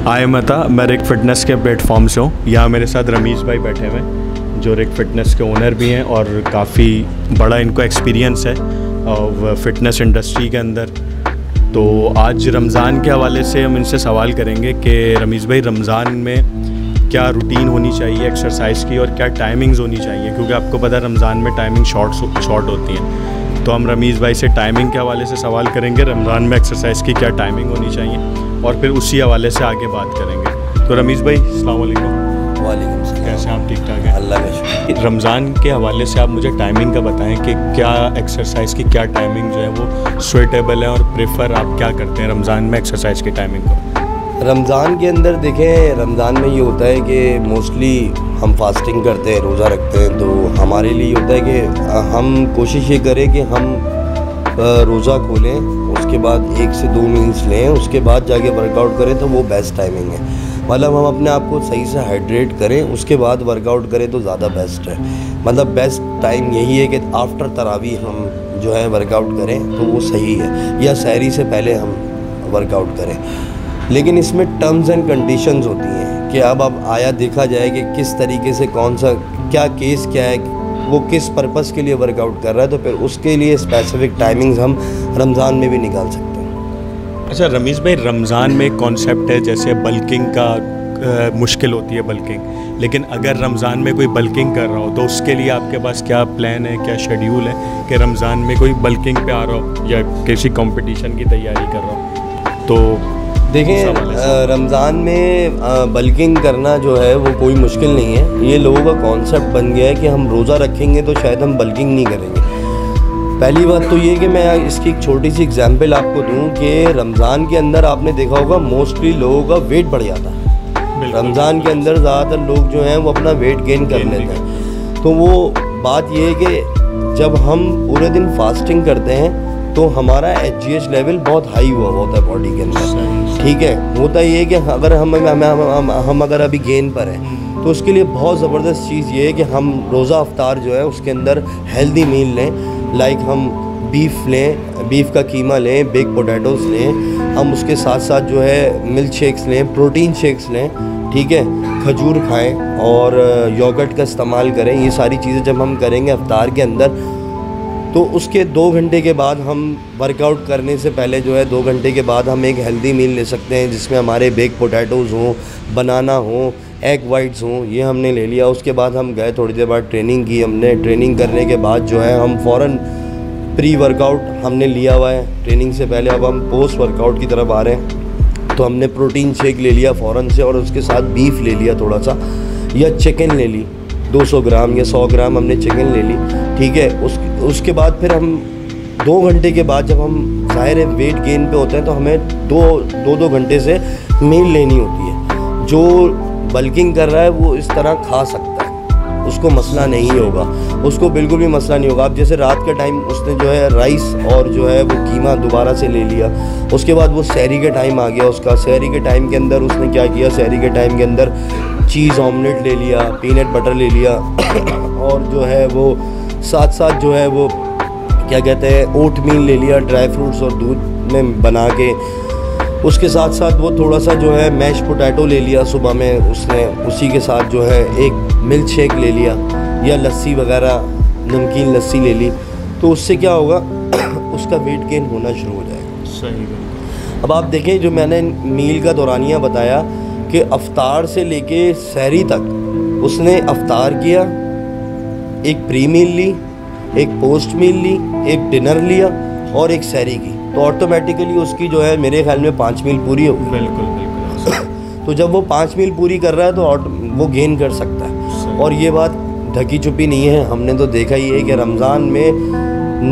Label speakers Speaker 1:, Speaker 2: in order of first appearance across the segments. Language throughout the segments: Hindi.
Speaker 1: आए मता मैं रिक फिटनेस के प्लेटफॉर्म से हूँ। यहाँ मेरे साथ रमीज़ भाई बैठे हुए हैं जो रिक फिटनेस के ओनर भी हैं और काफ़ी बड़ा इनको एक्सपीरियंस है फिटनेस इंडस्ट्री के अंदर। तो आज रमज़ान के हवाले से हम इनसे सवाल करेंगे कि रमीज़ भाई रमज़ान में क्या रूटीन होनी चाहिए एक्सरसाइज की और क्या टाइमिंग्स होनी चाहिए, क्योंकि आपको पता है रमज़ान में टाइमिंग शॉर्ट होती हैं। तो हम रमीज़ भाई से टाइमिंग के हवाले से सवाल करेंगे, रमज़ान में एक्सरसाइज की क्या टाइमिंग होनी चाहिए और फिर उसी हवाले से आगे बात करेंगे। तो रमीज़ भाई अस्सलाम वालेकुम।
Speaker 2: वालेकुम सलाम।
Speaker 1: कैसे आप? ठीक ठाक हैं,
Speaker 2: अल्लाह का शुक्र।
Speaker 1: रमज़ान के हवाले से आप मुझे टाइमिंग का बताएं कि क्या एक्सरसाइज की क्या टाइमिंग जो है वो सूटेबल है और प्रेफर आप क्या करते हैं रमज़ान में एक्सरसाइज की टाइमिंग को?
Speaker 2: रमज़ान के अंदर देखें, रमज़ान में ये होता है कि मोस्टली हम फास्टिंग करते हैं, रोज़ा रखते हैं। तो हमारे लिए होता है कि हम कोशिश ये करें कि हम रोज़ा खोलें, उसके बाद 1 से 2 मील्स लें, उसके बाद जाके वर्कआउट करें तो वो बेस्ट टाइमिंग है। मतलब हम अपने आप को सही से हाइड्रेट करें, उसके बाद वर्कआउट करें तो ज़्यादा बेस्ट है। मतलब बेस्ट टाइम यही है कि आफ्टर तरावी हम जो है वर्कआउट करें तो वो सही है, या सहरी से पहले हम वर्कआउट करें। लेकिन इसमें टर्म्स एंड कंडीशंस होती हैं कि अब आया देखा जाए कि किस तरीके से कौन सा क्या केस क्या है, वो किस पर्पस के लिए वर्कआउट कर रहा है, तो फिर उसके लिए स्पेसिफिक टाइमिंग्स हम रमज़ान में भी निकाल सकते हैं।
Speaker 1: अच्छा रमीज़ भाई, रमज़ान में एक कॉन्सेप्ट है जैसे बल्किंग का मुश्किल होती है बल्किंग, लेकिन अगर रमज़ान में कोई बल्किंग कर रहा हो तो उसके लिए आपके पास क्या प्लान है, क्या शेड्यूल है कि रमज़ान में कोई बल्किंग पे आ रहा हो या किसी कंपटीशन की तैयारी कर रहा हो? तो
Speaker 2: देखें, रमज़ान में बल्किंग करना जो है वो कोई मुश्किल नहीं है। ये लोगों का कॉन्सेप्ट बन गया है कि हम रोज़ा रखेंगे तो शायद हम बल्किंग नहीं करेंगे। पहली बात तो ये कि मैं इसकी एक छोटी सी एग्जांपल आपको दूं कि रमज़ान के अंदर आपने देखा होगा मोस्टली लोगों का वेट बढ़ जाता है। रमज़ान के अंदर ज़्यादातर लोग जो हैं वो अपना वेट गेन कर लेते हैं। तो वो बात ये है कि जब हम पूरे दिन फास्टिंग करते हैं तो हमारा HGH लेवल बहुत हाई हुआ होता है बॉडी के अंदर। ठीक है, होता ये है कि अगर हम अगर अभी गेन पर हैं तो उसके लिए बहुत ज़बरदस्त चीज़ ये है कि हम रोज़ा अफ्तार जो है उसके अंदर हेल्दी मील लें। लाइक हम बीफ लें, बीफ का कीमा लें, बेक पोटैटोज़ लें, हम उसके साथ साथ जो है मिल्क शेक्स लें, प्रोटीन शेक्स लें, ठीक है, खजूर खाएं और योगर्ट का इस्तेमाल करें। ये सारी चीज़ें जब हम करेंगे अफ्तार के अंदर तो उसके 2 घंटे के बाद हम वर्कआउट करने से पहले जो है 2 घंटे के बाद हम एक हेल्दी मील ले सकते हैं जिसमें हमारे बेक पोटैटोज़ हों, बनाना हो, एग वाइट्स हों, ये हमने ले लिया। उसके बाद हम गए, थोड़ी देर बाद ट्रेनिंग की हमने। ट्रेनिंग करने के बाद जो है हम फ़ौरन प्री वर्कआउट हमने लिया हुआ है ट्रेनिंग से पहले, अब हम पोस्ट वर्कआउट की तरफ आ रहे हैं। तो हमने प्रोटीन शेक ले लिया फ़ौरन से और उसके साथ बीफ ले लिया थोड़ा सा, या चिकन ले ली 200 ग्राम या 100 ग्राम हमने चिकन ले ली। ठीक है, उसके बाद फिर हम 2 घंटे के बाद जब हम ज़ाहिर है वेट गेन पे होते हैं तो हमें 2 घंटे से मील लेनी होती है। जो बल्किंग कर रहा है वो इस तरह खा सकता है, उसको मसला नहीं होगा, उसको बिल्कुल भी मसला नहीं होगा। अब जैसे रात के टाइम उसने जो है राइस और जो है वो कीमा दोबारा से ले लिया, उसके बाद वो सहरी के टाइम आ गया उसका। सहरी के टाइम के अंदर उसने क्या किया, सहरी के टाइम के अंदर चीज़ ऑमलेट ले लिया, पीनट बटर ले लिया और जो है वो साथ साथ जो है वो क्या कहते हैं ओट मील ले लिया, ड्राई फ्रूट्स और दूध में बना के। उसके साथ साथ वो थोड़ा सा जो है मैश पोटैटो ले लिया सुबह में उसने, उसी के साथ जो है एक मिल्क शेक ले लिया या लस्सी वगैरह, नमकीन लस्सी ले ली। तो उससे क्या होगा उसका वेट गेन होना शुरू हो जाएगा।
Speaker 1: सही।
Speaker 2: अब आप देखें, जो मैंने मील का दौरानिया बताया कि अफ्तार से लेके सहरी तक उसने अफ्तार किया, एक प्री मील ली, एक पोस्ट मील ली, एक डिनर लिया और एक सहरी की, तो ऑटोमेटिकली उसकी जो है मेरे ख्याल में 5 मील पूरी हो गई।
Speaker 1: बिल्कुल।
Speaker 2: तो जब वो 5 मील पूरी कर रहा है तो वो गेन कर सकता है। और ये बात ढकी छुपी नहीं है, हमने तो देखा ही है कि रमज़ान में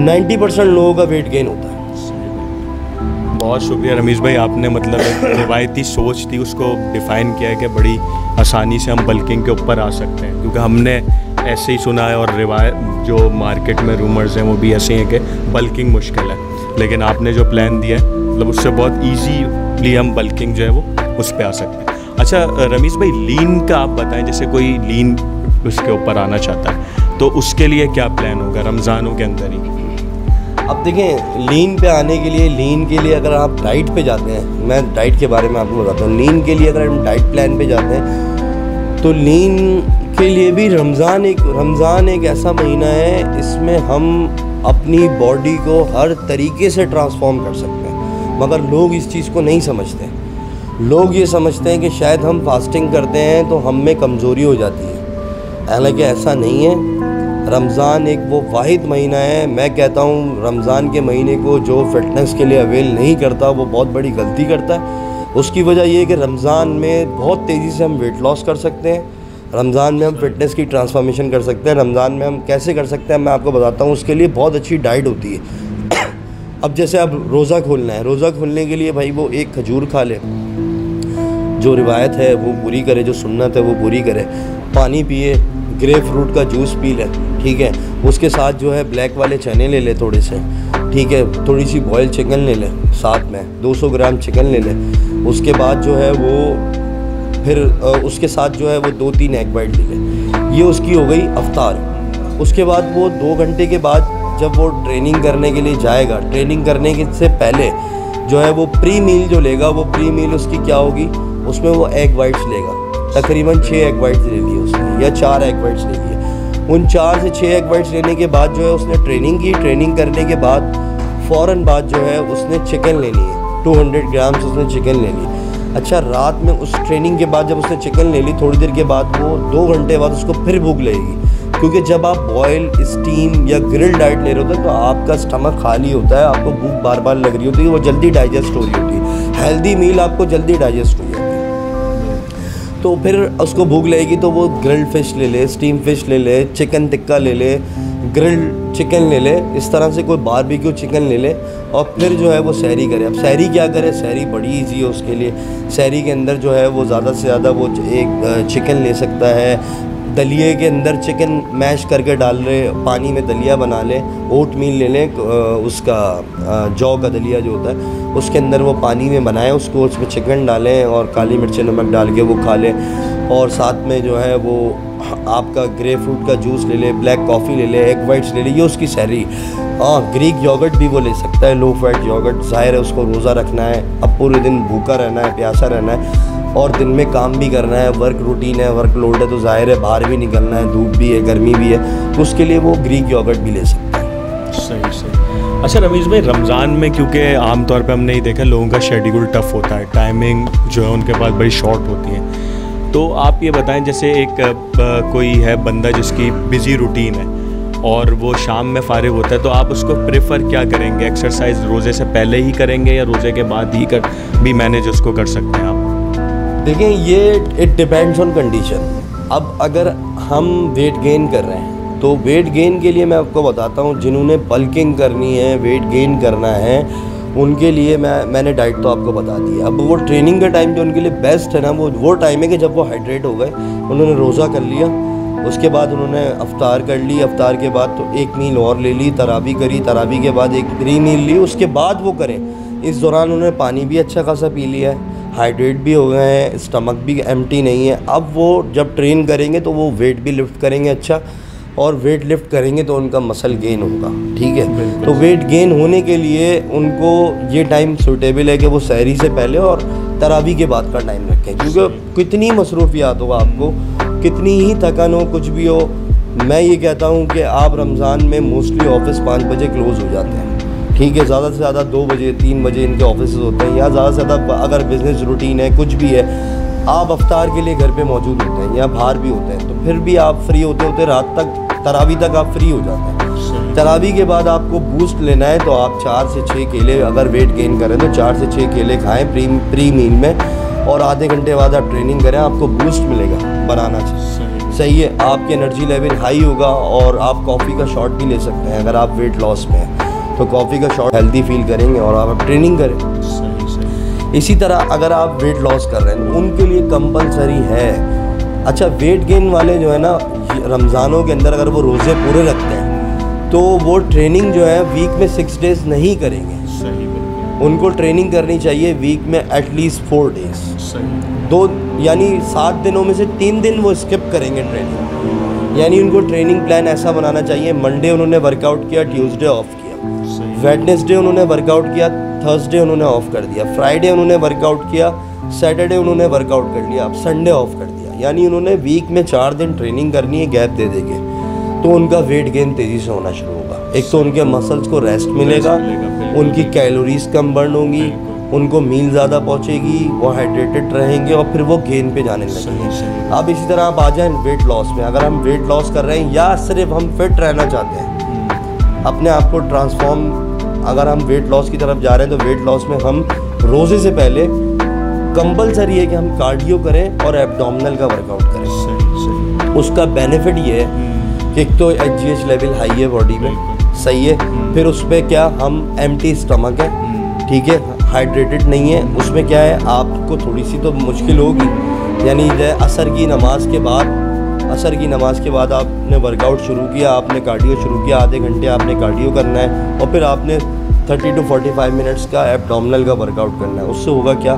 Speaker 2: 90% लोगों का वेट गेन होता है।
Speaker 1: बहुत शुक्रिया रमीज़ भाई, आपने मतलब एक रिवायती सोच थी उसको डिफ़ाइन किया है कि बड़ी आसानी से हम बल्किंग के ऊपर आ सकते हैं, क्योंकि हमने ऐसे ही सुना है और रिवायत जो मार्केट में रूमर्स हैं वो भी ऐसे हैं कि बल्किंग मुश्किल है, लेकिन आपने जो प्लान दिया है मतलब उससे बहुत ईजीली हम बल्किंग जो है वो उस पर आ सकते हैं। अच्छा रमीज़ भाई, लीन का आप बताएं, जैसे कोई लीन उसके ऊपर आना चाहता है तो उसके लिए क्या प्लान होगा रमज़ानों के अंदर ही?
Speaker 2: अब देखें, लीन पे आने के लिए अगर आप डाइट पे जाते हैं, मैं डाइट के बारे में आपको बताता हूँ। लीन के लिए अगर हम डाइट प्लान पे जाते हैं तो लीन के लिए भी रमज़ान एक ऐसा महीना है, इसमें हम अपनी बॉडी को हर तरीके से ट्रांसफॉर्म कर सकते हैं। मगर लोग इस चीज़ को नहीं समझते। लोग ये समझते हैं कि शायद हम फास्टिंग करते हैं तो हम में कमज़ोरी हो जाती है, हालांकि ऐसा नहीं है। रमज़ान एक वो वाहिद महीना है, मैं कहता हूँ रमज़ान के महीने को जो फ़िटनेस के लिए अवेल नहीं करता वो बहुत बड़ी गलती करता है। उसकी वजह ये है कि रमज़ान में बहुत तेज़ी से हम वेट लॉस कर सकते हैं, रमज़ान में हम फ़िटनेस की ट्रांसफॉर्मेशन कर सकते हैं। रमज़ान में हम कैसे कर सकते हैं मैं आपको बताता हूँ। उसके लिए बहुत अच्छी डाइट होती है। अब जैसे अब रोज़ा खोलना है, रोज़ा खोलने के लिए भाई वो एक खजूर खा ले, जो रिवायत है वो पूरी करे, जो सुन्नत है वो पूरी करे, पानी पिए, ग्रेप फ्रूट का जूस पी ले, ठीक है। उसके साथ जो है ब्लैक वाले चने ले ले थोड़े से, ठीक है। थोड़ी सी बॉयल चिकन ले ले, साथ में 200 ग्राम चिकन ले ले। उसके बाद जो है वो फिर उसके साथ जो है वो 2-3 एग वाइट ले ले। ये उसकी हो गई अफ्तार। उसके बाद वो 2 घंटे के बाद जब वो ट्रेनिंग करने के लिए जाएगा, ट्रेनिंग करने के से पहले जो है वो प्री मील जो लेगा, वो प्री मील उसकी क्या होगी, उसमें वो एग वाइट्स लेगा। तकरीबन 6 एग वाइट्स ले लिए उसने, या 4 एग वाइट्स ले लिए। उन 4 से 6 एग वाइट्स लेने के बाद जो है उसने ट्रेनिंग की। ट्रेनिंग करने के बाद फ़ौरन बाद जो है उसने चिकन लेनी है, 200 ग्राम्स उसने चिकन ले ली। अच्छा, रात में उस ट्रेनिंग के बाद जब उसने चिकन ले ली, थोड़ी देर के बाद वो 2 घंटे बाद उसको फिर भूख लगेगी, क्योंकि जब आप बॉयल, स्टीम या ग्रिल डाइट ले रहे होते हैं तो आपका स्टमक खाली होता है, आपको भूख बार बार लग रही होती है, वो जल्दी डाइजेस्ट हो रही होती है। हेल्दी मील आपको जल्दी डाइजेस्ट हो जाती है। तो फिर उसको भूख लगेगी तो वो ग्रिल्ड फ़िश ले ले, स्टीम फ़िश ले ले, चिकन टिक्का ले ले, ग्रिल्ड चिकन ले ले, इस तरह से कोई बारबेक्यू चिकन ले ले, और फिर जो है वो सहरी करे। अब सहरी क्या करे, सहरी बड़ी इजी है उसके लिए। सहरी के अंदर जो है वो ज़्यादा से ज़्यादा वो एक चिकन ले सकता है, दलिए के अंदर चिकन मैश करके डाल रहे, पानी में दलिया बना लें, ओट मील ले लें, उसका जौ का दलिया जो होता है उसके अंदर वो पानी में बनाएं, उसको उसमें चिकन डालें और काली मिर्च नमक डाल के वो खा लें। और साथ में जो है वो आपका ग्रेप फ्रूट का जूस ले ले, ब्लैक कॉफ़ी ले ले, एग वाइट्स ले ले, ये उसकी सहरी। हाँ, ग्रीक योगर्ट भी वो ले सकता है, लो फैट योगर्ट। ज़ाहिर है उसको रोज़ा रखना है, अब पूरे दिन भूखा रहना है, प्यासा रहना है, और दिन में काम भी करना है, वर्क रूटीन है, वर्क लोड है, तो ज़ाहिर है बाहर भी निकलना है, धूप भी है, गर्मी भी है, तो उसके लिए वो ग्रीक योगर्ट भी ले सकता है।
Speaker 1: सही सही। अच्छा रमीज़ भाई, रमज़ान में क्योंकि आमतौर पे हमने ही देखा लोगों का शेड्यूल टफ़ होता है, टाइमिंग जो है उनके पास बड़ी शॉर्ट होती है, तो आप ये बताएं जैसे एक कोई है बंदा जिसकी बिज़ी रूटीन है और वो शाम में फ़ारिग होता है, तो आप उसको प्रेफर क्या करेंगे? एक्सरसाइज रोज़े से पहले ही करेंगे या रोज़े के बाद ही भी मैनेज उसको कर सकते हैं आप?
Speaker 2: देखें, ये इट डिपेंड्स ऑन कंडीशन। अब अगर हम वेट गेन कर रहे हैं तो वेट गेन के लिए मैं आपको बताता हूँ, जिन्होंने बल्किंग करनी है, वेट गेन करना है, उनके लिए मैंने डाइट तो आपको बता दी है। अब वो ट्रेनिंग का टाइम जो उनके लिए बेस्ट है ना, वो टाइम है कि जब वो हाइड्रेट हो गए, उन्होंने रोज़ा कर लिया, उसके बाद उन्होंने अफ्तार कर ली, अफ्तार के बाद तो एक मील और ले ली, तरावी करी, तरावी के बाद एक 3 मील ली, उसके बाद वो करें। इस दौरान उन्होंने पानी भी अच्छा खासा पी लिया है, हाइड्रेट भी हो गए हैं, स्टमक भी एम्प्टी नहीं है। अब वो जब ट्रेन करेंगे तो वो वेट भी लिफ्ट करेंगे अच्छा, और वेट लिफ्ट करेंगे तो उनका मसल गेन होगा, ठीक है। तो वेट गेन होने के लिए उनको ये टाइम सूटेबल है कि वो सहरी से पहले और तरावी के बाद का टाइम रखें, क्योंकि कितनी मसरूफियात हो, आपको कितनी ही थकान हो, कुछ भी हो, मैं ये कहता हूँ कि आप रमज़ान में मोस्टली ऑफिस 5 बजे क्लोज़ हो जाते हैं, ठीक है। ज़्यादा से ज़्यादा 2 बजे 3 बजे इनके ऑफिस होते हैं, या ज़्यादा से ज़्यादा अगर बिज़नेस रूटीन है, कुछ भी है, आप अफ्तार के लिए घर पे मौजूद होते हैं या बाहर भी होते हैं, तो फिर भी आप फ्री होते होते रात तक, तरावी तक आप फ्री हो जाते हैं। तरावी के बाद आपको बूस्ट लेना है तो आप 4 से 6 केले, अगर वेट गेन करें तो 4 से 6 केले खाएँ प्री मील में, और आधे घंटे बाद आप ट्रेनिंग करें, आपको बूस्ट मिलेगा बनाना चाहिए। सही है, आपकी एनर्जी लेवल हाई होगा, और आप कॉफ़ी का शॉट भी ले सकते हैं अगर आप वेट लॉस में हैं, तो कॉफ़ी का शॉट हेल्दी फील करेंगे और आप ट्रेनिंग करें। इसी तरह अगर आप वेट लॉस कर रहे हैं, उनके लिए कंपलसरी है। अच्छा, वेट गेन वाले जो है ना, रमज़ानों के अंदर अगर वो रोज़े पूरे रखते हैं तो वो ट्रेनिंग जो है वीक में 6 डेज़ नहीं करेंगे।
Speaker 1: सही,
Speaker 2: उनको ट्रेनिंग करनी चाहिए वीक में एटलीस्ट 4 डेज़। दो यानी 7 दिनों में से 3 दिन वो स्किप करेंगे ट्रेनिंग, यानी उनको ट्रेनिंग प्लान ऐसा बनाना चाहिए, मंडे उन्होंने वर्कआउट किया, ट्यूसडे ऑफ किया, वेडनेसडे उन्होंने वर्कआउट किया, थर्सडे उन्होंने ऑफ कर दिया, फ्राइडे उन्होंने वर्कआउट किया, सैटरडे उन्होंने वर्कआउट कर लिया, अब संडे ऑफ कर दिया। यानी उन्होंने वीक में 4 दिन ट्रेनिंग करनी है, गैप दे देंगे तो उनका वेट गेन तेज़ी से होना शुरू होगा। एक तो उनके मसल्स को रेस्ट मिलेगा, उनकी कैलोरीज कम बर्न होंगी, उनको मील ज़्यादा पहुँचेगी, वो हाइड्रेटेड रहेंगे और फिर वो गेन पे जाने लगेंगे। अब इसी तरह आप आ जाएं वेट लॉस में। अगर हम वेट लॉस कर रहे हैं या सिर्फ हम फिट रहना चाहते हैं, अपने आप को ट्रांसफॉर्म, अगर हम वेट लॉस की तरफ जा रहे हैं तो वेट लॉस में हम रोज़े से पहले कंपलसरी है कि हम कार्डियो करें और एब्डोमिनल का वर्कआउट करें। उसका बेनिफिट ये है कि एक तो HGH लेवल हाई है बॉडी में, सही है, फिर उस पर क्या हम एम्प्टी स्टमक है, ठीक है, हाइड्रेटेड नहीं है, उसमें क्या है आपको थोड़ी सी तो मुश्किल होगी। यानी असर की नमाज के बाद आपने वर्कआउट शुरू किया, आपने कार्डियो शुरू किया, आधे घंटे आपने कार्डियो करना है और फिर आपने 30 to 45 मिनट्स का एब्डोमिनल का वर्कआउट करना है। उससे होगा क्या,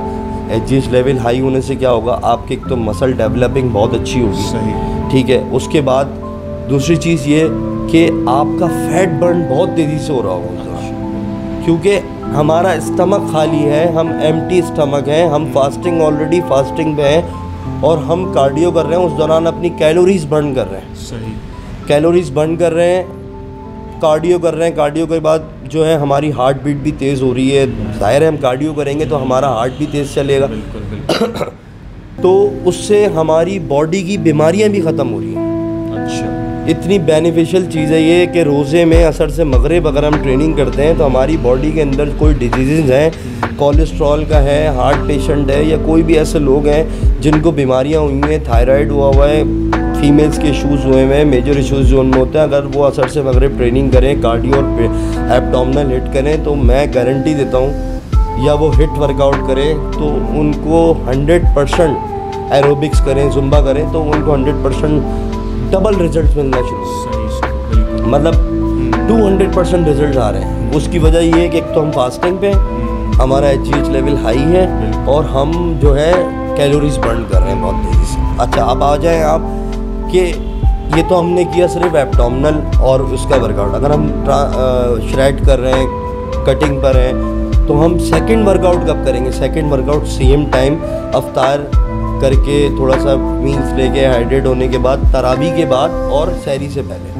Speaker 2: HGH लेवल हाई होने से क्या होगा, आपके एक तो मसल डेवलपिंग बहुत अच्छी होगी, ठीक है। उसके बाद दूसरी चीज़ ये कि आपका फैट बर्न बहुत तेज़ी से हो रहा होगा, क्योंकि हमारा स्टमक खाली है, हम एम्प्टी स्टमक हैं, हम फास्टिंग, ऑलरेडी फास्टिंग पे हैं और हम कार्डियो कर रहे हैं, उस दौरान अपनी कैलोरीज बर्न कर रहे हैं, सही, कैलोरीज बर्न कर रहे हैं, कार्डियो कर रहे हैं। कार्डियो के बाद जो है हमारी हार्ट बीट भी तेज़ हो रही है, जाहिर है हम कार्डियो करेंगे तो हमारा हार्ट भी तेज़ चलेगा, तो उससे हमारी बॉडी की बीमारियां भी ख़त्म हो रही हैं। अच्छा, इतनी बेनिफिशियल चीज़ है ये कि रोज़े में असर से मगरिब अगर हम ट्रेनिंग करते हैं तो हमारी बॉडी के अंदर कोई डिजीज़ हैं, कोलेस्ट्रॉल का है, हार्ट पेशेंट है या कोई भी ऐसे लोग हैं जिनको बीमारियां हुई हैं, थायराइड हुआ है, फीमेल्स के इशूज़ हुए हैं, मेजर इशूज़ जो उनमें होते हैं, अगर वो असर से मगरिब ट्रेनिंग करें, कार्डियो और एब्डोमिनल हिट करें तो मैं गारंटी देता हूँ, या वो हिट वर्कआउट करें तो उनको 100% एरोबिक्स करें, जुम्बा करें तो उनको 100% डबल रिजल्ट मिलना शुरू, मतलब 200% रिजल्ट आ रहे हैं। उसकी वजह ये है कि एक तो हम फास्टिंग पे, हमारा HGH लेवल हाई है और हम जो है कैलोरीज बर्न कर रहे हैं बहुत तेज़ी से। अच्छा, अब आ जाएं आप कि ये तो हमने किया सिर्फ एब्डोमिनल और उसका वर्कआउट। अगर हम श्रेड कर रहे हैं, कटिंग पर हैं, तो हम सेकंड वर्कआउट कब करेंगे? सेकंड वर्कआउट सेम टाइम अफ्तार करके थोड़ा सा मील्स लेके हाइड्रेट होने के बाद, तरावी के बाद और सहरी से पहले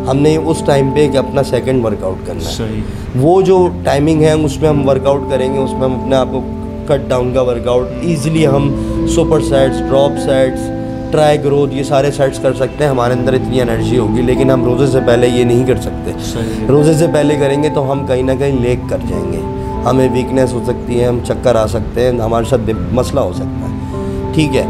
Speaker 2: हमने उस टाइम पे कि अपना सेकंड वर्कआउट करना है। वो जो टाइमिंग है उसमें हम वर्कआउट करेंगे, उसमें हम अपने आप को कट डाउन का वर्कआउट ईजिली हम super sets, drop sets, try growth, ये सारे सेट्स कर सकते हैं। हमारे अंदर इतनी एनर्जी होगी, लेकिन हम रोज़े से पहले ये नहीं कर सकते। रोज़े से पहले करेंगे तो हम कहीं ना कहीं लेग कर जाएंगे, हमें वीकनेस हो सकती है, हम चक्कर आ सकते हैं, हमारे साथ मसला हो सकता है, ठीक है।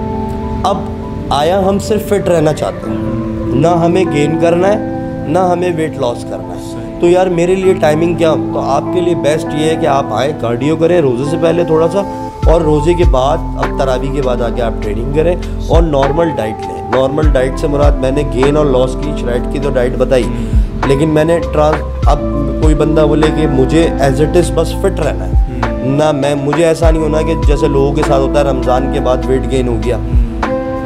Speaker 2: अब आया हम सिर्फ फिट रहना चाहते हैं, ना हमें गेन करना है ना हमें वेट लॉस करना है, तो यार मेरे लिए टाइमिंग क्या? तो आपके लिए बेस्ट ये है कि आप आए, कार्डियो करें रोज़े से पहले थोड़ा सा, और रोज़े के बाद, अब तरावी के बाद आके आप ट्रेनिंग करें और नॉर्मल डाइट लें। नॉर्मल डाइट से मुराद मैंने गेन और लॉस की, श्रेड की तो डाइट बताई, लेकिन मैंने अब कोई बंदा बोले कि मुझे एज इट इज़ बस फिट रहना है ना, मुझे ऐसा नहीं होना कि जैसे लोगों के साथ होता है रमज़ान के बाद वेट गेन हो गया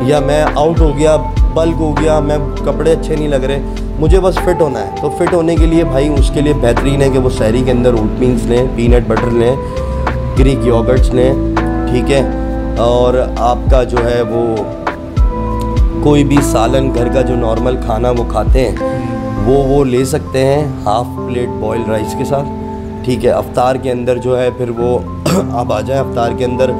Speaker 2: या मैं आउट हो गया, बल्क हो गया, मैं कपड़े अच्छे नहीं लग रहे, मुझे बस फिट होना है। तो फिट होने के लिए भाई उसके लिए बेहतरीन है कि वो सहरी के अंदर ओट मील्स लें, पीनट बटर लें, ग्रीक योगर्ट्स लें, ठीक है, और आपका जो है वो कोई भी सालन, घर का जो नॉर्मल खाना वो खाते हैं वो ले सकते हैं, हाफ़ प्लेट बॉयल राइस के साथ, ठीक है। अफ्तार के अंदर जो है फिर वो आप आ जाएं, अफ्तार के अंदर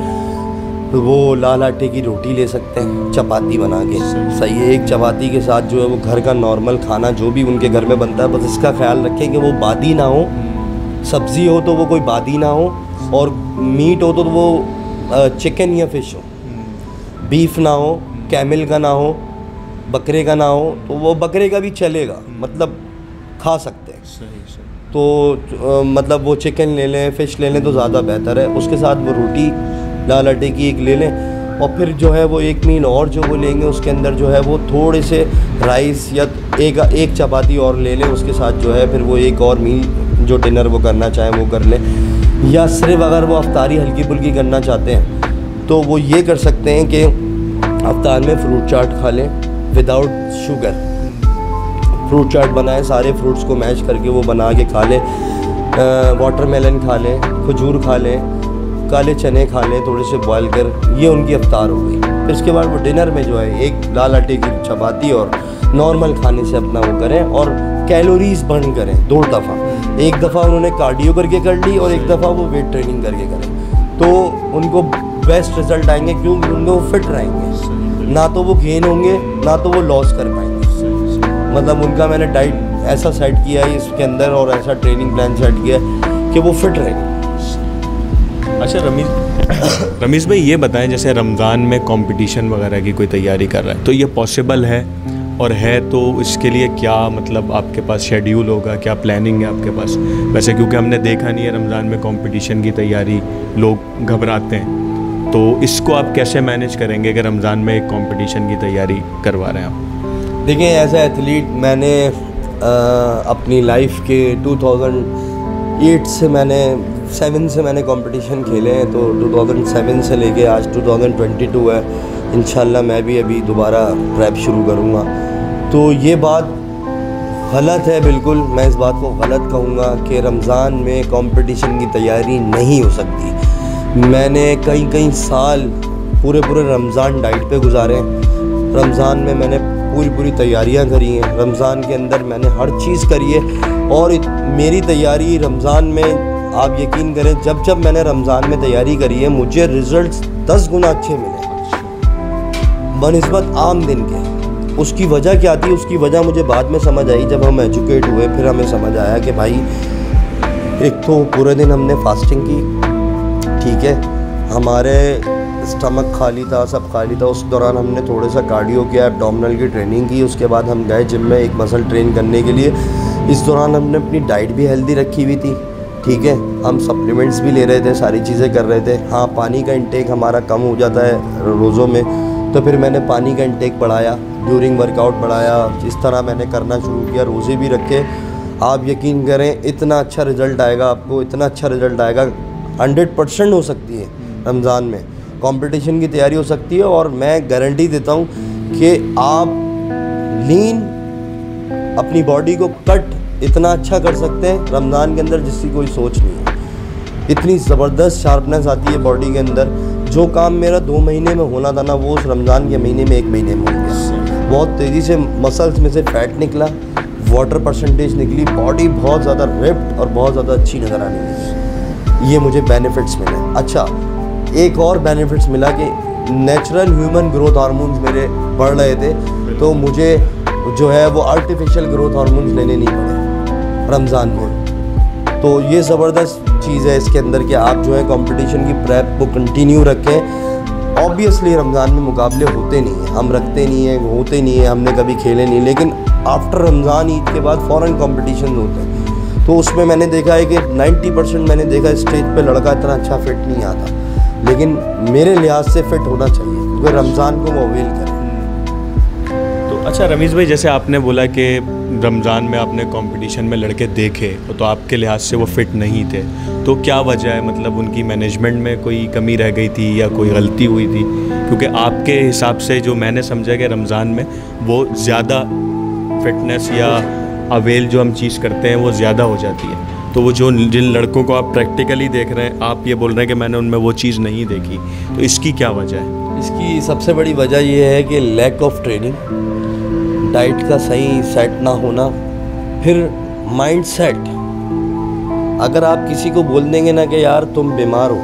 Speaker 2: वो लाल आटे की रोटी ले सकते हैं, चपाती बना के, सही है। एक चपाती के साथ जो है वो घर का नॉर्मल खाना जो भी उनके घर में बनता है, बस इसका ख्याल रखें कि वो बादी ना हो, सब्ज़ी हो तो वो कोई बादी ना हो, और मीट हो तो वो चिकन या फिश हो, बीफ ना हो, कैमल का ना हो, बकरे का ना हो, तो वो बकरे का भी चलेगा, मतलब खा सकते हैं, तो मतलब वो चिकन ले लें, फ़िश ले लें तो ज़्यादा बेहतर है। उसके साथ वो रोटी लाल आटे की एक ले लें, और फिर जो है वो एक मील और जो वो लेंगे उसके अंदर जो है वो थोड़े से राइस या एक चपाती और ले लें, उसके साथ जो है फिर वो एक और मील जो डिनर वो करना चाहें वो कर लें। या सिर्फ अगर वो अफ्तारी हल्की फुल्की करना चाहते हैं तो वो ये कर सकते हैं कि अफ्तार में फ्रूट चाट खा लें विदाउट शुगर, फ्रूट चाट बनाएं, सारे फ्रूट्स को मैश करके वो बना के खा लें। वाटरमेलन खा लें, खजूर खा लें, काले चने खा लें थोड़े से बॉयल कर, ये उनकी अफ्तार हो गई। फिर उसके बाद वो डिनर में जो है एक लाल आटे की चपाती और नॉर्मल खाने से अपना वो करें और कैलोरीज बर्न करें 2 दफ़ा। एक दफ़ा उन्होंने कार्डियो करके कर ली और एक दफ़ा वो वेट ट्रेनिंग करके करें, तो उनको बेस्ट रिजल्ट आएंगे, क्योंकि उनको वो फिट रहेंगे, ना तो वो गेन होंगे ना तो वो लॉस कर पाएंगे। मतलब उनका मैंने डाइट ऐसा सेट किया है इसके अंदर और ऐसा ट्रेनिंग प्लान सेट किया है कि वो फिट रहेंगे।
Speaker 1: अच्छा रमीज़ भाई ये बताएं, जैसे रमज़ान में कंपटीशन वगैरह की कोई तैयारी कर रहा है तो ये पॉसिबल है, और है तो इसके लिए क्या मतलब आपके पास शेड्यूल होगा, क्या प्लानिंग है आपके पास? वैसे क्योंकि हमने देखा नहीं है रमज़ान में कंपटीशन की तैयारी, लोग घबराते हैं, तो इसको आप कैसे मैनेज करेंगे कि रमज़ान में एक कंपटीशन की तैयारी करवा रहे हैं आप?
Speaker 2: देखिए एज ए एथलीट मैंने अपनी लाइफ के 2008 से मैंने 7 से मैंने कंपटीशन खेले हैं, तो 2007 से लेके आज 2022 है, इंशाल्लाह मैं भी अभी दोबारा प्रेप शुरू करूँगा। तो ये बात गलत है, बिल्कुल मैं इस बात को गलत कहूँगा कि रमज़ान में कंपटीशन की तैयारी नहीं हो सकती। मैंने कई साल पूरे रमज़ान डाइट पे गुजारे, रमज़ान में मैंने पूरी तैयारियां करी हैं, रमज़ान के अंदर मैंने हर चीज़ करी है, और मेरी तैयारी रमज़ान में आप यकीन करें जब मैंने रमज़ान में तैयारी करी है मुझे रिज़ल्ट्स 10 गुना अच्छे मिले बनिस्बत आम दिन के। उसकी वजह क्या थी, उसकी वजह मुझे बाद में समझ आई जब हम एजुकेट हुए, फिर हमें समझ आया कि भाई एक तो पूरे दिन हमने फास्टिंग की, ठीक है, हमारे स्टमक खाली था, सब खाली था, उस दौरान हमने थोड़ा सा कार्डियो किया, एब्डोमिनल की ट्रेनिंग की, उसके बाद हम गए जिम में एक मसल ट्रेन करने के लिए। इस दौरान हमने अपनी डाइट भी हेल्दी रखी हुई थी, ठीक है, हम सप्लीमेंट्स भी ले रहे थे, सारी चीज़ें कर रहे थे। हाँ, पानी का इंटेक हमारा कम हो जाता है रोज़ों में, तो फिर मैंने पानी का इंटेक बढ़ाया, ड्यूरिंग वर्कआउट बढ़ाया, इस तरह मैंने करना शुरू किया, रोज़े भी रखे। आप यकीन करें इतना अच्छा रिज़ल्ट आएगा आपको, इतना अच्छा रिज़ल्ट आएगा, 100% हो सकती है रमज़ान में कंपटीशन की तैयारी हो सकती है। और मैं गारंटी देता हूँ कि आप लीन अपनी बॉडी को कट इतना अच्छा कर सकते हैं रमज़ान के अंदर जिसकी कोई सोच नहीं है। इतनी ज़बरदस्त शार्पनेस आती है बॉडी के अंदर, जो काम मेरा 2 महीने में होना था ना वो उस रमज़ान के महीने में 1 महीने में हो गया। बहुत तेज़ी से मसल्स में से फैट निकला, वाटर परसेंटेज निकली, बॉडी बहुत ज़्यादा रिप्ड और बहुत ज़्यादा अच्छी नज़र आने लगी। ये मुझे बेनिफिट्स मिले। अच्छा, एक और बेनिफिट्स मिला कि नेचुरल ह्यूमन ग्रोथ हार्मोन्स मेरे बढ़ रहे थे, तो मुझे जो है वो आर्टिफिशियल ग्रोथ हार्मोन्स लेने नहीं पड़े रमज़ान में। तो ये ज़बरदस्त चीज़ है इसके अंदर कि आप जो है कंपटीशन की प्रेप को कंटिन्यू रखें। ऑब्वियसली रमज़ान में मुकाबले होते नहीं हैं, हम रखते नहीं हैं, होते नहीं हैं, हमने कभी खेले नहीं, लेकिन आफ्टर रमज़ान ईद के बाद फ़ौरन कंपटीशन होते हैं। तो उसमें मैंने देखा है कि 90% मैंने देखा स्टेज पे लड़का इतना अच्छा फिट नहीं आता, लेकिन मेरे लिहाज से फ़िट होना चाहिए क्योंकि रमज़ान को वो अवेल करें।
Speaker 1: तो अच्छा रमीज़ भाई, जैसे आपने बोला कि रमज़ान में आपने कंपटीशन में लड़के देखे तो आपके लिहाज से वो फ़िट नहीं थे, तो क्या वजह है? मतलब उनकी मैनेजमेंट में कोई कमी रह गई थी या कोई गलती हुई थी? क्योंकि आपके हिसाब से जो मैंने समझा कि रमज़ान में वो ज़्यादा फिटनेस या अवेल जो हम चीज़ करते हैं वो ज़्यादा हो जाती है, तो वो जो जिन लड़कों को आप प्रैक्टिकली देख रहे हैं, आप ये बोल रहे हैं कि मैंने उनमें वो चीज़ नहीं देखी, तो इसकी क्या वजह है?
Speaker 2: इसकी सबसे बड़ी वजह ये है कि लैक ऑफ ट्रेनिंग, डाइट का सही सेट ना होना, फिर माइंड सेट। अगर आप किसी को बोल देंगे ना कि यार तुम बीमार हो,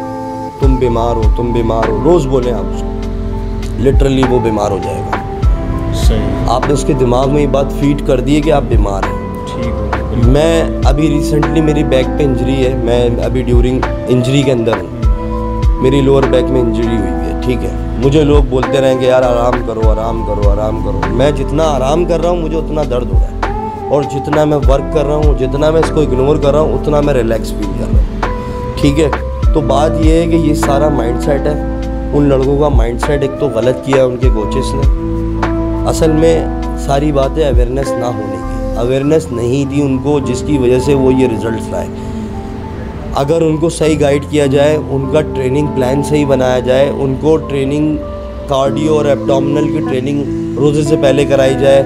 Speaker 2: तुम बीमार हो, तुम बीमार हो, रोज़ बोलें आप उसको, लिटरली वो बीमार हो जाएगा।
Speaker 1: सही,
Speaker 2: आपने उसके दिमाग में ये बात फीड कर दी है कि आप बीमार हैं।
Speaker 1: ठीक।
Speaker 2: मैं अभी रिसेंटली मेरी बैक पे इंजरी है, मैं अभी ड्यूरिंग इंजरी के अंदर हूँ, मेरी लोअर बैक में इंजरी हुई है, ठीक है। मुझे लोग बोलते रहें कि यार आराम करो, आराम करो, आराम करो। मैं जितना आराम कर रहा हूँ मुझे उतना दर्द हो रहा है, और जितना मैं वर्क कर रहा हूँ, जितना मैं इसको इग्नोर कर रहा हूँ, उतना मैं रिलैक्स फील कर रहा हूँ, ठीक है। तो बात ये है कि ये सारा माइंड सेट है। उन लड़कों का माइंड सेट एक तो गलत किया है उनके कोचेस ने। असल में सारी बातें अवेयरनेस ना होने की, अवेयरनेस नहीं थी उनको, जिसकी वजह से वो ये रिज़ल्ट लाए। अगर उनको सही गाइड किया जाए, उनका ट्रेनिंग प्लान सही बनाया जाए, उनको ट्रेनिंग कार्डियो और एब्डोमिनल की ट्रेनिंग रोज़े से पहले कराई जाए,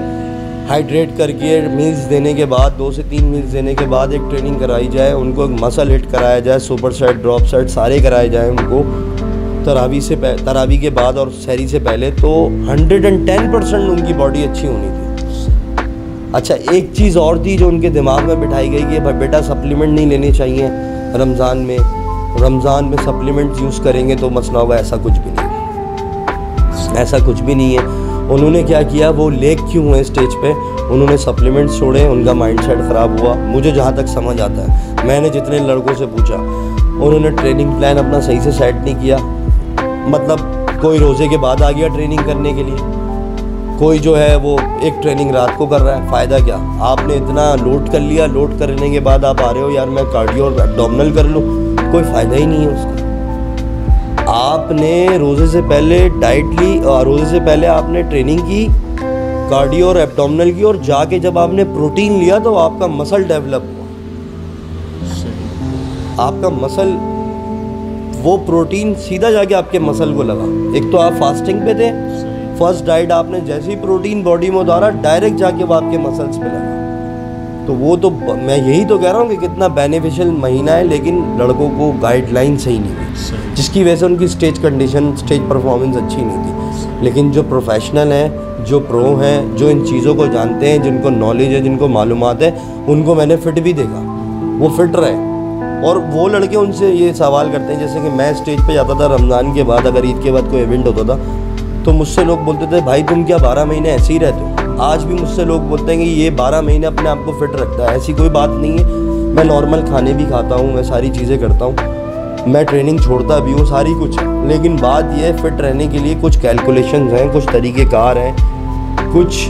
Speaker 2: हाइड्रेट करके मील्स देने के बाद 2 से 3 मील्स देने के बाद एक ट्रेनिंग कराई जाए, उनको एक मसल हिट कराया जाए, सुपर सेट, ड्रॉप सेट सारे कराए जाए उनको तरावी के बाद और सहरी से पहले, तो 110% उनकी बॉडी अच्छी होनी थी। अच्छा, एक चीज़ और थी जो उनके दिमाग में बिठाई गई कि बेटा सप्लीमेंट नहीं लेने चाहिए रमज़ान में सप्लीमेंट्स यूज़ करेंगे तो मसला होगा। ऐसा कुछ भी नहीं, ऐसा कुछ भी नहीं है। उन्होंने क्या किया, वो लेग क्यों हुए स्टेज पे, उन्होंने सप्लीमेंट्स छोड़े, उनका माइंडसेट ख़राब हुआ। मुझे जहाँ तक समझ आता है, मैंने जितने लड़कों से पूछा, उन्होंने ट्रेनिंग प्लान अपना सही से सेट नहीं किया। मतलब कोई रोज़े के बाद आ गया ट्रेनिंग करने के लिए, कोई जो है वो एक ट्रेनिंग रात को कर रहा है। फ़ायदा क्या, आपने इतना लोड कर लिया, लोड करने के बाद आप आ रहे हो यार मैं कार्डियो और एब्डोमिनल कर लूँ, कोई फ़ायदा ही नहीं है उसका। आपने रोज़े से पहले डाइट ली, रोज़े से पहले आपने ट्रेनिंग की, कार्डियो और एब्डोमिनल की, और जाके जब आपने प्रोटीन लिया तो आपका मसल डेवलप हुआ। आपका मसल, वो प्रोटीन सीधा जाके आपके मसल को लगा। एक तो आप फास्टिंग पे थे, फर्स्ट डाइट आपने जैसे ही प्रोटीन बॉडी में उतारा डायरेक्ट जाके वो आपके मसल्स पे लगा। तो वो तो मैं यही तो कह रहा हूँ कि कितना बेनिफिशियल महीना है, लेकिन लड़कों को गाइडलाइन सही नहीं हुई, जिसकी वजह से उनकी स्टेज कंडीशन, स्टेज परफॉर्मेंस अच्छी नहीं थी। लेकिन जो प्रोफेशनल हैं, जो प्रो हैं, जो इन चीज़ों को जानते हैं, जिनको नॉलेज है, जिनको मालूमात है, उनको मैंने फिट भी देखा, वो फिट रहे। और वो लड़के उनसे ये सवाल करते हैं, जैसे कि मैं स्टेज पे जाता था रमज़ान के बाद, अगर ईद के बाद कोई इवेंट होता था तो मुझसे लोग बोलते थे भाई तुम क्या 12 महीने ऐसे ही रहते हो। आज भी मुझसे लोग बोलते हैं कि ये 12 महीने अपने आप को फिट रखता है। ऐसी कोई बात नहीं है, मैं नॉर्मल खाने भी खाता हूँ, मैं सारी चीज़ें करता हूँ, मैं ट्रेनिंग छोड़ता भी हूँ, सारी कुछ है। लेकिन बात यह है, फिट रहने के लिए कुछ कैलकुलेशंस हैं, कुछ तरीक़ेकार हैं, कुछ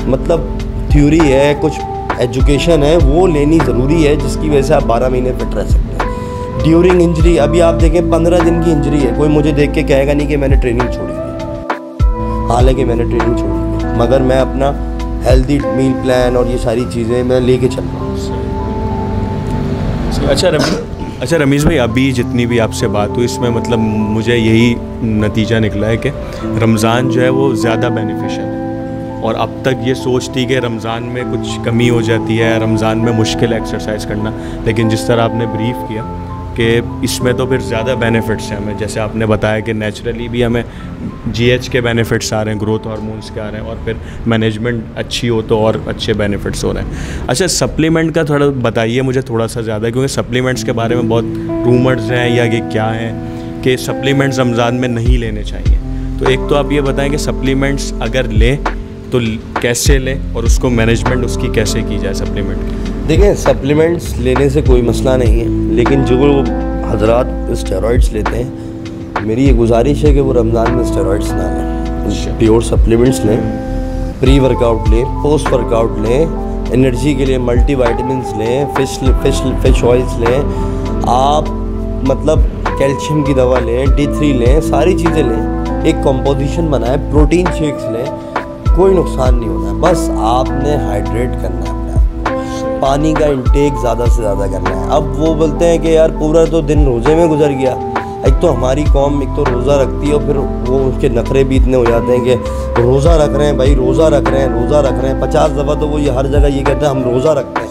Speaker 2: मतलब थ्योरी है, कुछ एजुकेशन है, वो लेनी ज़रूरी है, जिसकी वजह से आप 12 महीने फिट रह सकते हैं। ड्यूरिंग इंजरी, अभी आप देखें 15 दिन की इंजरी है, कोई मुझे देख के कहेगा नहीं कि मैंने ट्रेनिंग छोड़ी है, हालांकि मैंने ट्रेनिंग छोड़ी है, मगर मैं अपना हेल्दी मील प्लान और ये सारी चीज़ें मैं लेके चल रहा हूँ।
Speaker 1: अच्छा रमीज़ भाई, अभी जितनी भी आपसे बात हुई इसमें मतलब मुझे यही नतीजा निकला है कि रमज़ान जो है वो ज़्यादा बेनिफिशियल है। और अब तक ये सोच थी कि रमज़ान में कुछ कमी हो जाती है, रमज़ान में मुश्किल है एक्सरसाइज करना, लेकिन जिस तरह आपने ब्रीफ किया कि इसमें तो फिर ज़्यादा बेनिफिट्स हैं हमें, जैसे आपने बताया कि नेचुरली भी हमें जीएच के बेनिफिट्स आ रहे हैं, ग्रोथ हार्मोन्स के आ रहे हैं, और फिर मैनेजमेंट अच्छी हो तो और अच्छे बेनिफिट्स हो रहे हैं। अच्छा, सप्लीमेंट का थोड़ा बताइए मुझे थोड़ा सा ज़्यादा, क्योंकि सप्लीमेंट्स के बारे में बहुत रूमर्स हैं या ये क्या हैं कि सप्लीमेंट्स रमज़ान में नहीं लेने चाहिए। तो एक तो आप ये बताएं कि सप्लीमेंट्स अगर लें तो कैसे लें और उसको मैनेजमेंट उसकी कैसे की जाए सप्लीमेंट की।
Speaker 2: देखिए, सप्लीमेंट्स लेने से कोई मसला नहीं है, लेकिन जो हजरात स्टेरॉइड्स लेते हैं, मेरी ये गुजारिश है कि वो रमज़ान में स्टेरॉइड्स ना लें, प्योर सप्लीमेंट्स लें, प्री वर्कआउट लें, पोस्ट वर्कआउट लें, एनर्जी के लिए मल्टीविटामिन्स लें, फिश ऑयल्स लें, आप मतलब कैल्शियम की दवा लें, D3 लें, सारी चीज़ें लें, एक कंपोजिशन बनाएं, प्रोटीन शेक्स लें, कोई नुकसान नहीं होना है। बस आपने हाइड्रेट करना है, पानी का इंटेक ज़्यादा से ज़्यादा करना है। अब वो बोलते हैं कि यार पूरा तो दिन रोज़े में गुजर गया। एक तो हमारी कौम एक तो रोज़ा रखती है, और फिर वो उनके नखरे भी इतने हो जाते हैं कि रोज़ा रख रहे हैं भाई, रोज़ा रख रहे हैं, रोज़ा रख रहे हैं। 50 दफ़ा तो वो ये हर जगह ये कहते हैं हम रोज़ा रखते हैं।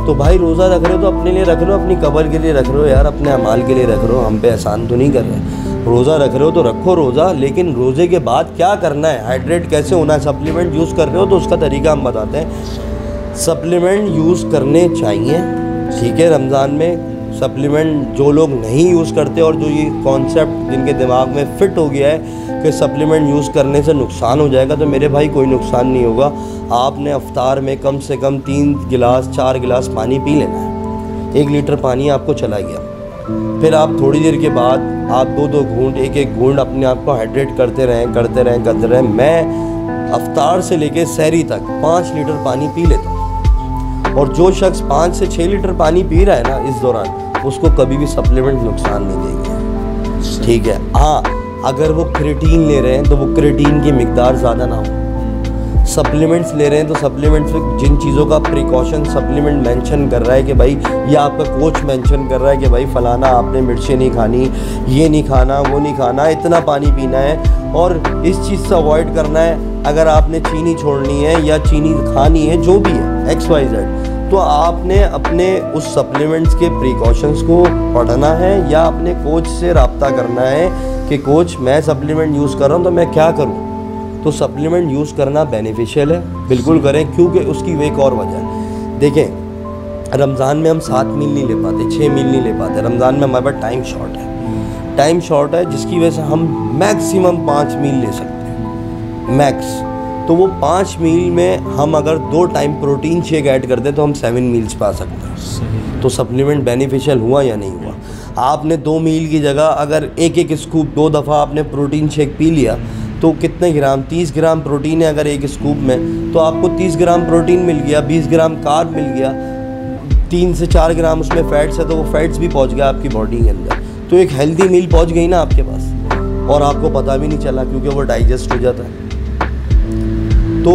Speaker 2: तो भाई रोज़ा रख रहे हो तो अपने लिए रख लो, अपनी कब्र के लिए रख लो यार, अपने अमाल के लिए रख लो, हम पे एहसान तो नहीं कर रहे। रोज़ा रख रहे हो तो रखो रोज़ा, लेकिन रोज़े के बाद क्या करना है, हाइड्रेट कैसे होना है, सप्लीमेंट यूज़ कर रहे हो तो उसका तरीका हम बताते हैं। सप्लीमेंट यूज़ करने चाहिए, ठीक है। रमज़ान में सप्लीमेंट जो लोग नहीं यूज़ करते और जो ये कॉन्सेप्ट जिनके दिमाग में फ़िट हो गया है कि सप्लीमेंट यूज़ करने से नुकसान हो जाएगा, तो मेरे भाई कोई नुकसान नहीं होगा। आपने अफ्तार में कम से कम 3 गिलास 4 गिलास पानी पी लेना है। 1 लीटर पानी आपको चला गया, फिर आप थोड़ी देर के बाद आप 2-2 घूंट 1-1 घूंट अपने आप को हाइड्रेट करते रहें। मैं अफ्तार से लेके सहरी तक 5 लीटर पानी पी लेता हूँ, और जो शख्स 5 से 6 लीटर पानी पी रहा है ना इस दौरान, उसको कभी भी सप्लीमेंट नुकसान नहीं देंगे, ठीक है। हाँ, अगर वो क्रेटीन ले रहे हैं तो वो क्रेटीन की मिकदार ज़्यादा ना हो। सप्लीमेंट्स ले रहे हैं तो सप्लीमेंट्स में जिन चीज़ों का प्रिकॉशन सप्लीमेंट मेंशन कर रहा है कि भाई, या आपका कोच मेंशन कर रहा है कि भाई फ़लाना आपने मिर्चें नहीं खानी, ये नहीं खाना, वो नहीं खाना, इतना पानी पीना है, और इस चीज़ से अवॉइड करना है। अगर आपने चीनी छोड़नी है या चीनी खानी है, जो भी है XYZ, तो आपने अपने उस सप्लीमेंट्स के प्रिकॉशंस को पढ़ना है या अपने कोच से रब्ता करना है कि कोच मैं सप्लीमेंट यूज़ कर रहा हूँ तो मैं क्या करूँ। तो सप्लीमेंट यूज़ करना बेनिफिशियल है, बिल्कुल करें, क्योंकि उसकी एक और वजह है। देखें, रमज़ान में हम 7 मील नहीं ले पाते, 6 मील नहीं ले पाते। रमज़ान में हमारे पास टाइम शॉर्ट है, जिसकी वजह से हम मैक्सिमम 5 मील ले सकते हैं, मैक्स। तो वो 5 मील में हम अगर 2 टाइम प्रोटीन शेक ऐड कर दें तो हम 7 मील्स पा सकते हैं। तो सप्लीमेंट बेनिफिशियल हुआ या नहीं हुआ। आपने 2 मील की जगह अगर एक स्कूप 2 दफ़ा आपने प्रोटीन शेक पी लिया तो कितने ग्राम, 30 ग्राम प्रोटीन है अगर एक स्कूप में, तो आपको 30 ग्राम प्रोटीन मिल गया, 20 ग्राम कार्ब मिल गया, 3 से 4 ग्राम उसमें फैट्स है, तो वो फैट्स भी पहुंच गया आपकी बॉडी के अंदर। तो एक हेल्दी मील पहुंच गई ना आपके पास, और आपको पता भी नहीं चला क्योंकि वो डाइजेस्ट हो जाता है। तो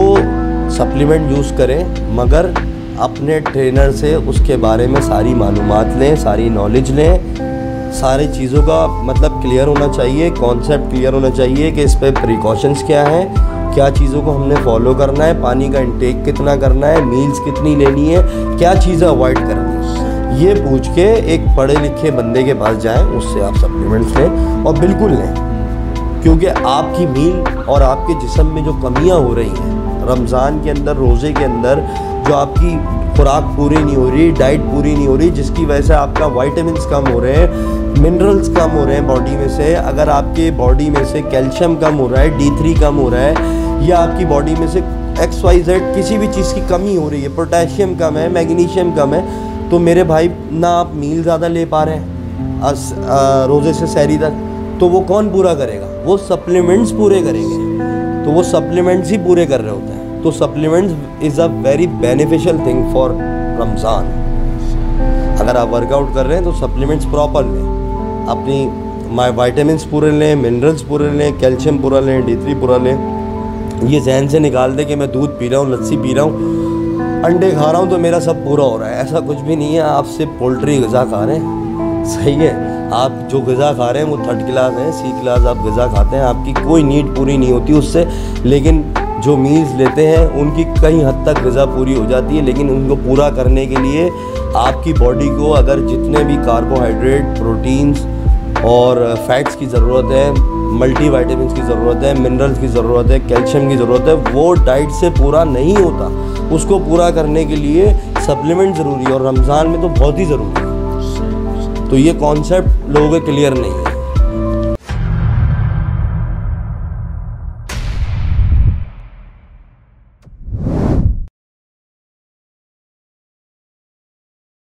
Speaker 2: सप्लीमेंट यूज़ करें, मगर अपने ट्रेनर से उसके बारे में सारी मालूमात लें, सारी नॉलेज लें, सारी चीज़ों का मतलब क्लियर होना चाहिए, कॉन्सेप्ट क्लियर होना चाहिए कि इस पे प्रिकॉशंस क्या हैं, क्या चीज़ों को हमने फॉलो करना है, पानी का इंटेक कितना करना है, मील्स कितनी लेनी है, क्या चीज़ें अवॉइड करनी है, ये पूछ के एक पढ़े लिखे बंदे के पास जाएं, उससे आप सप्लीमेंट्स लें और बिल्कुल लें। क्योंकि आपकी मील और आपके जिस्म में जो कमियां हो रही हैं रमज़ान के अंदर, रोज़े के अंदर, जो आपकी खुराक पूरी नहीं हो रही, डाइट पूरी नहीं हो रही, जिसकी वजह से आपका वाइटामिन्स कम हो रहे हैं, मिनरल्स कम हो रहे हैं बॉडी में से, अगर आपके बॉडी में से कैल्शियम कम हो रहा है, D3 कम हो रहा है, या आपकी बॉडी में से XYZ किसी भी चीज़ की कमी हो रही है, पोटेशियम कम है, मैग्नीशियम कम है, तो मेरे भाई ना आप मील ज़्यादा ले पा रहे हैं रोज़े से सहरी तक, तो वो कौन पूरा करेगा? वो सप्लीमेंट्स पूरे करेंगे। तो वो सप्लीमेंट्स ही पूरे कर रहे होते हैं। तो supplements is a very beneficial thing for Ramzan. अगर आप वर्कआउट कर रहे हैं तो सप्लीमेंट्स प्रॉपर लें, अपनी वाइटामिन्स पूरे लें, मिनरल्स पूरे लें, कैल्शियम पूरा लें, D3 पूरा लें। ये जहन से निकाल दें कि मैं दूध पी रहा हूँ, लस्सी पी रहा हूँ, अंडे खा रहा हूँ तो मेरा सब पूरा हो रहा है, ऐसा कुछ भी नहीं है। आप सिर्फ पोल्ट्री ग़िज़ा खा रहे हैं, सही है। आप जो ग़िज़ा खा रहे हैं वो 3rd क्लास है, C क्लास आप ग़िज़ा खाते हैं, आपकी कोई नीड पूरी नहीं होती उससे, लेकिन जो मील्स लेते हैं उनकी कई हद तक ग़िज़ा पूरी हो जाती है। लेकिन उनको पूरा करने के लिए आपकी बॉडी को अगर जितने भी कार्बोहाइड्रेट, प्रोटीन्स और फैट्स की ज़रूरत है, मल्टी वाइटामिन्स की ज़रूरत है, मिनरल्स की ज़रूरत है, कैल्शियम की ज़रूरत है, वो डाइट से पूरा नहीं होता। उसको पूरा करने के लिए सप्लीमेंट ज़रूरी है, और रमज़ान में तो बहुत ही ज़रूरी है। तो ये कॉन्सेप्ट लोगों को क्लियर नहीं है।